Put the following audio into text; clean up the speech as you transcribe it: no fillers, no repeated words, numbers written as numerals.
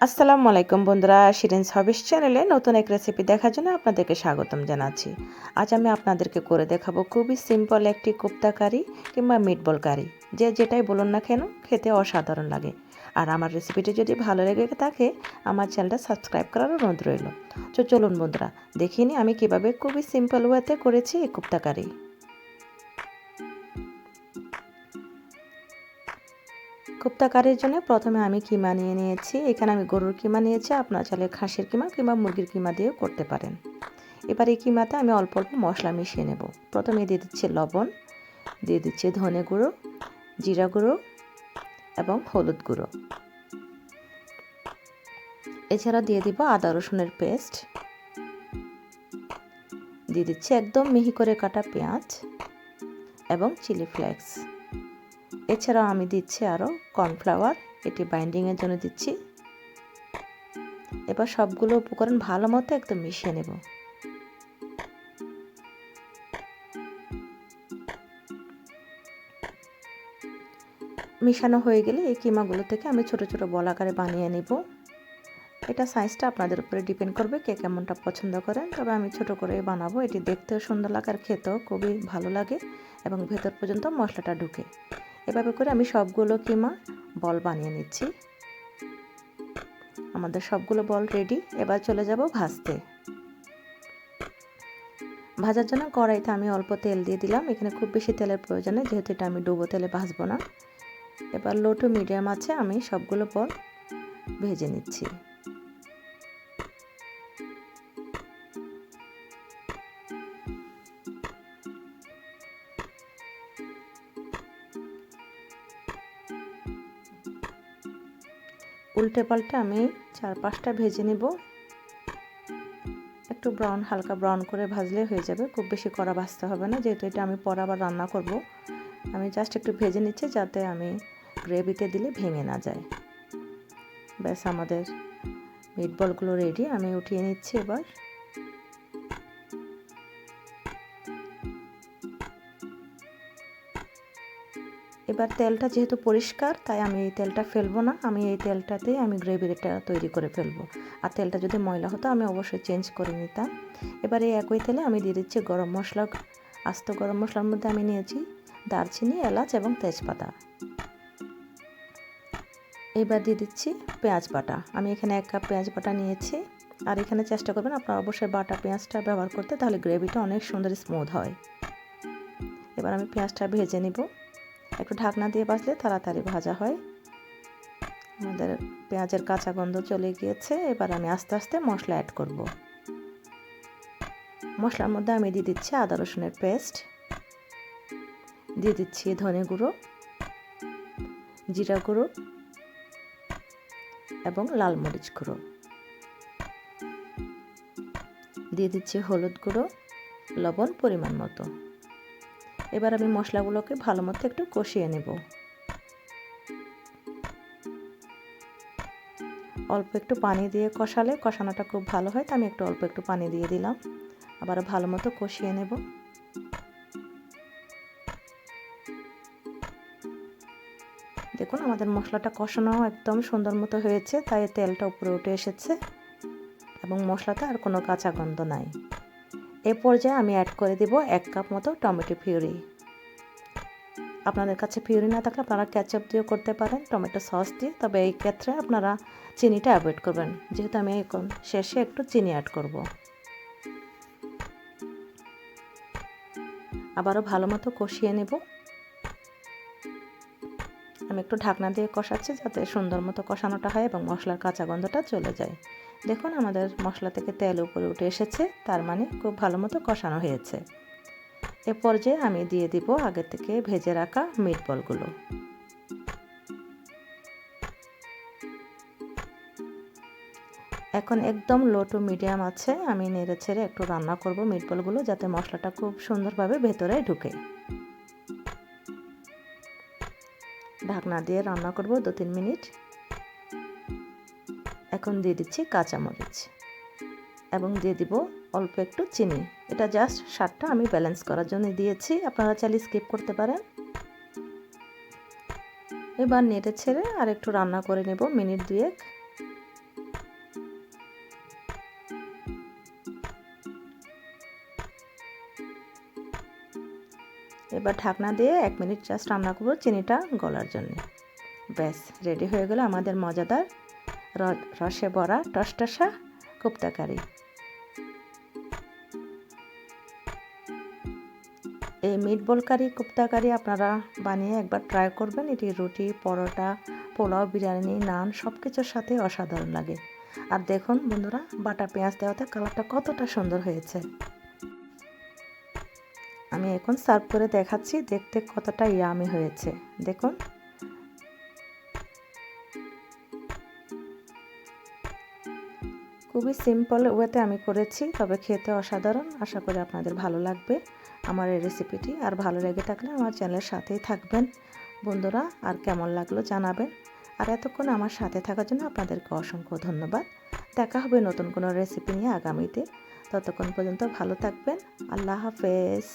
আসসালামু আলাইকুম বন্ধুরা, শিরিনস হবিস চ্যানেলে নতুন এক রেসিপি দেখার জন্য আপনাদেরকে স্বাগতম জানাচ্ছি। আজ আমি আপনাদেরকে করে দেখাবো খুবই সিম্পল একটি কোফতা কারি কিংবা মিটবল কারি। যে যেটাই বলুন না কেন, খেতে অসাধারণ লাগে। আর আমার রেসিপিটি যদি ভালো লেগে থাকে, আমার চ্যানেলটা সাবস্ক্রাইব করার অনুরোধ রইল। তো চলুন বন্ধুরা, দেখিনি আমি কিভাবে খুবই সিম্পল ওয়েতে করেছি এই কোফতা কারি। কোফতা কারির জন্য প্রথমে আমি কিমা নিয়ে নিয়েছি। এখানে আমি গরুর কিমা নিয়েছি, আপনারা চাইলে খাসির কিমা কিংবা মুরগির কিমা দিয়েও করতে পারেন। এবার এই কিমাতে আমি অল্প অল্প মশলা মিশিয়ে নেব। প্রথমে দিয়ে দিচ্ছি লবণ, দিয়ে দিচ্ছি ধনে গুঁড়ো, জিরা গুঁড়ো এবং হলুদ গুঁড়ো। এছাড়া দিয়ে দিব আদা রসুনের পেস্ট, দিয়ে দিচ্ছি একদম মিহি করে কাটা পেঁয়াজ এবং চিলি ফ্লেক্স। এছাড়াও আমি দিচ্ছি আরও কর্নফ্লাওয়ার, এটি বাইন্ডিংয়ের জন্য দিচ্ছি। এবার সবগুলো উপকরণ ভালো মতো একদম মিশিয়ে নেব। মিশানো হয়ে গেলে এই কিমাগুলো থেকে আমি ছোট ছোট বল আকারে বানিয়ে নেব। এটা সাইজটা আপনাদের উপরে ডিপেন্ড করবে কে কেমনটা পছন্দ করেন, তবে আমি ছোট করে বানাবো। এটি দেখতেও সুন্দর লাগে আর খেতেও খুবই ভালো লাগে এবং ভেতর পর্যন্ত মশলাটা ঢুকে। এভাবে করে আমি সবগুলো কিমা বল বানিয়ে নিচ্ছি। আমাদের সবগুলো বল রেডি। এবার চলে যাব ভাজতে। ভাজার জন্য কড়াইতে আমি অল্প তেল দিয়ে দিলাম। এখানে খুব বেশি তেলের প্রয়োজন নেই, যেহেতু এটা আমি ডুবো তেলে ভাজবো না। এবার লো টু মিডিয়াম আছে আমি সবগুলো বল ভেজে নিচ্ছি। উল্টে পাল্টে আমি 4-5টা ভেজে নেব। একটু ব্রাউন, হালকা ব্রাউন করে ভাজলে হয়ে যাবে, খুব বেশি কড়া ভাজতে হবে না, যেহেতু এটা আমি পরে আবার রান্না করব। আমি জাস্ট একটু ভেজে নিচ্ছি যাতে আমি গ্রেভিতে দিলে ভেঙে না যায়। ব্যাস, আমাদের মিটবলগুলো রেডি, আমি উঠিয়ে নিচ্ছি। এবার তেলটা যেহেতু পরিষ্কার, তাই আমি এই তেলটা ফেলবো না। আমি এই তেলটাতেই আমি গ্রেভিটা তৈরি করে ফেলবো। আর তেলটা যদি ময়লা হতো আমি অবশ্যই চেঞ্জ করে নিতাম। এবার এই একই তেলে আমি দিয়ে দিচ্ছি গরম মশলা। আস্ত গরম মশলার মধ্যে আমি নিয়েছি দারচিনি, এলাচ এবং তেজপাতা। এবার দিয়ে দিচ্ছি পেঁয়াজ বাটা। আমি এখানে 1 কাপ পেঁয়াজ বাটা নিয়েছি। আর এখানে চেষ্টা করবেন আপনারা অবশ্যই বাটা পেঁয়াজটা ব্যবহার করতে, তাহলে গ্রেভিটা অনেক সুন্দর স্মুথ হয়। এবার আমি পেঁয়াজটা ভেজে নিব। একটু ঢাকনা দিয়ে ভাজলে তাড়াতাড়ি ভাজা হয়। আমাদের পেঁয়াজের কাঁচা গন্ধ চলে গিয়েছে। এবার আমি আস্তে আস্তে মশলা অ্যাড করব। মশলার মধ্যে আমি দিয়ে দিচ্ছি আদা রসুনের পেস্ট, দিয়ে দিচ্ছি ধনে গুঁড়ো, জিরা গুঁড়ো এবং লাল মরিচ গুঁড়ো, দিয়ে দিচ্ছি হলুদ গুঁড়ো, লবণ পরিমাণ মতো। এবার আমি মশলাগুলোকে ভালো মতো একটু কষিয়ে নেব। অল্প একটু পানি দিয়ে কষালে কষানোটা খুব ভালো হয়, তো আমি অল্প একটু পানি দিয়ে দিলাম। আবার ভালো মতো কষিয়ে নেব। দেখুন আমাদের মশলাটা কষানো একদম সুন্দর মতো হয়েছে, তাই তেলটা উপরে উঠে এসেছে এবং মশলাতে আর কোনো কাঁচা গন্ধ নাই। এ পর্যায়ে আমি অ্যাড করে দেব 1 কাপ মতো টমেটো পিউরি। আপনাদের কাছে পিউরি না থাকলে আপনারা কেচাপ দিয়েও করতে পারেন, টমেটো সস দিয়ে। তবে এই ক্ষেত্রে আপনারা চিনিটা অ্যাভয়েড করবেন, যেহেতু আমি এখন শেষে একটু চিনি অ্যাড করব। আবারও ভালো মতো কষিয়ে নেব। আমি একটু ঢাকনা দিয়ে কষাচ্ছি যাতে সুন্দর মতো কষানোটা হয় এবং মশলার কাঁচা গন্ধটা চলে যায়। দেখুন আমাদের মশলা থেকে তেল উপরে উঠে এসেছে, তার মানে খুব ভালো মতো কষানো হয়েছে। এ পর্যায়ে আমি দিয়ে দিব আগে থেকে ভেজে রাখা মিটবলগুলো। এখন একদম লো টু মিডিয়াম আছে আমি নেড়ে ছেড়ে একটু রান্না করব মিটবলগুলো, যাতে মশলাটা খুব সুন্দরভাবে ভেতরে ঢুকে। ঢাকনা দিয়ে রান্না করব 2-3 মিনিট। এখন দিয়ে দিচ্ছি কাঁচামরিচ এবং দিয়ে দিব অল্প একটু চিনি। এটা জাস্ট স্বাদটা আমি ব্যালেন্স করার জন্য দিয়েছি, আপনারা চাইলে স্কিপ করতে পারেন। এবার নেড়ে ছেড়ে আর একটু রান্না করে নেব মিনিট 2-1। এবার ঢাকনা দিয়ে 1 মিনিট জাস্ট রান্না করব চিনিটা গলার জন্য। ব্যাস রেডি হয়ে গেল আমাদের মজাদার রসে ভরা টসটসা কোপ্তা কারি। এই মিটবল কারি কোপ্তা কারি আপনারা বানিয়ে একবার ট্রাই করবেন। এটি রুটি, পরোটা, পোলাও, বিরিয়ানি, নান সব কিছুর সাথে অসাধারণ লাগে। আর দেখুন বন্ধুরা, বাটা পেঁয়াজ দেওয়াতে কালারটা কতটা সুন্দর হয়েছে। আমি এখন সার্ভ করে দেখাচ্ছি দেখতে কতটা ইয়ামি হয়েছে। দেখুন খুবই সিম্পল ওয়েতে আমি করেছি, তবে খেতে অসাধারণ। আশা করি আপনাদের ভালো লাগবে আমার এই রেসিপিটি। আর ভালো লেগে থাকলে আমার চ্যানেলের সাথেই থাকবেন বন্ধুরা, আর কেমন লাগলো জানাবেন। আর এতক্ষণ আমার সাথে থাকার জন্য আপনাদেরকে অসংখ্য ধন্যবাদ। দেখা হবে নতুন কোনো রেসিপি নিয়ে আগামীতে। ততক্ষণ পর্যন্ত ভালো থাকবেন। আল্লাহ হাফেজ।